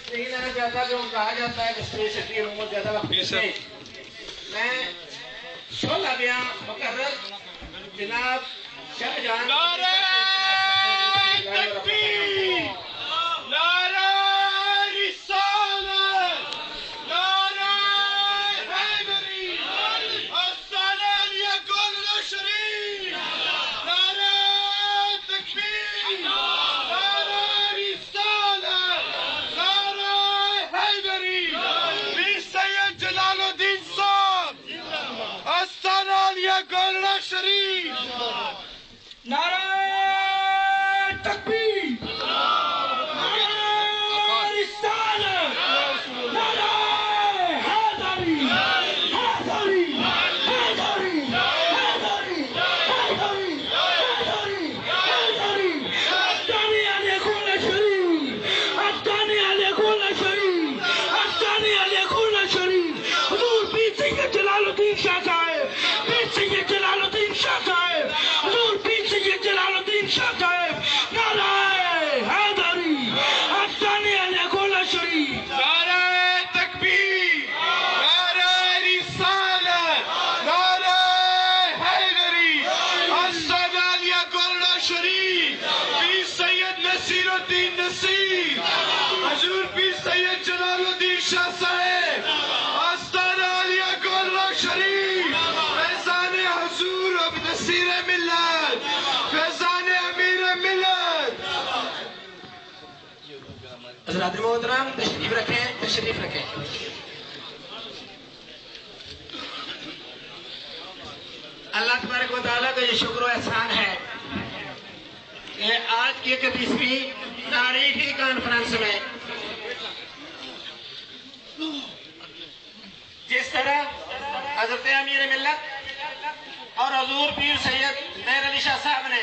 نہیں لینا چاہتا کہ ان کہا جاتا ہے کہ سٹی رومت زیادہ وقت میں شولہ بیاں مقرر جناب شاہ جہان نعرہ تکبیر، نعرہ رسالت، نعرہ حیدری، الثانیہ علیہ گولڑا شریف، نعرہ تکبیر، نعرہ رسالت، نعرہ حیدری، پیر سید جلال الدین صاحب، الثانیہ علیہ گولڑا شریف، نعرہ تکبیر، نعرہ رسالت، نعرہ حیدری، حیدری، حیدری، حیدری، حیدری، حیدری، حیدری، الثانیہ علیہ گولڑا شریف، الثانیہ علیہ گولڑا شریف، الثانیہ علیہ گولڑا شریف، حضور پیر سید جلال الدین شاہ صاحب، پیر سید جلال الدین شاہ صاحب، حضور پیر سید جلال الدین شاہ صاحب، نعرہ حیدری، الثانیہ علیہ گولڑا شریف، نعرہ تکبیر، نعرہ رسالت، نعرہ حیدری، الثانیہ علیہ گولڑا شریف، پیر سید نصیر الدین نصیر، حضور پیر سید جلال الدین شاہ صاحب، الثانیہ علیہ گولڑا شریف، فیضان حضور اب نصیر ملت، فیضان امیر ملت۔ حضرات محترم تشریف رکھیں، تشریف رکھیں۔ اللہ تبارک و تعالیٰ کا یہ شکر و احسان ہے کہ آج کی 21ویں تاریخی کانفرنس میں جس طرح حضرت امیر ملت اور حضور پیر سید مہر علی شاہ صاحب نے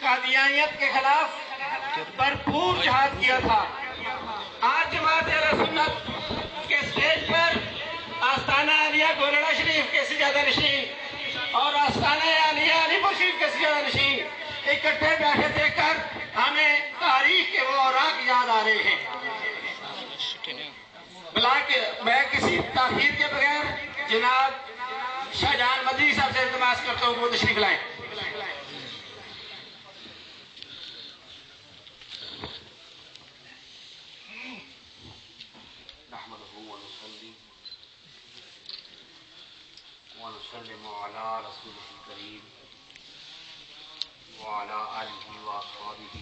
قادیانیت کے خلاف بھرپور جہاد کیا تھا، آج جماعت اہل سنت کے سٹیج پر آستانہ عالیہ گولڑا شریف کے سجادہ نشین اور آستانہ عالیہ علی پور شریف کے سجادہ نشین اکٹھے بیٹھے دیکھ کر ہمیں تاریخ کے وہ اوراق یاد آ رہے ہیں۔ میں کسی تاخیر کے بغیر جناب شاہ جہان مدنی صاحب سے التماس کرتا ہوں وہ تشریف لائیں۔ ونسلم على رسوله الكريم وعلى آله وأصحابه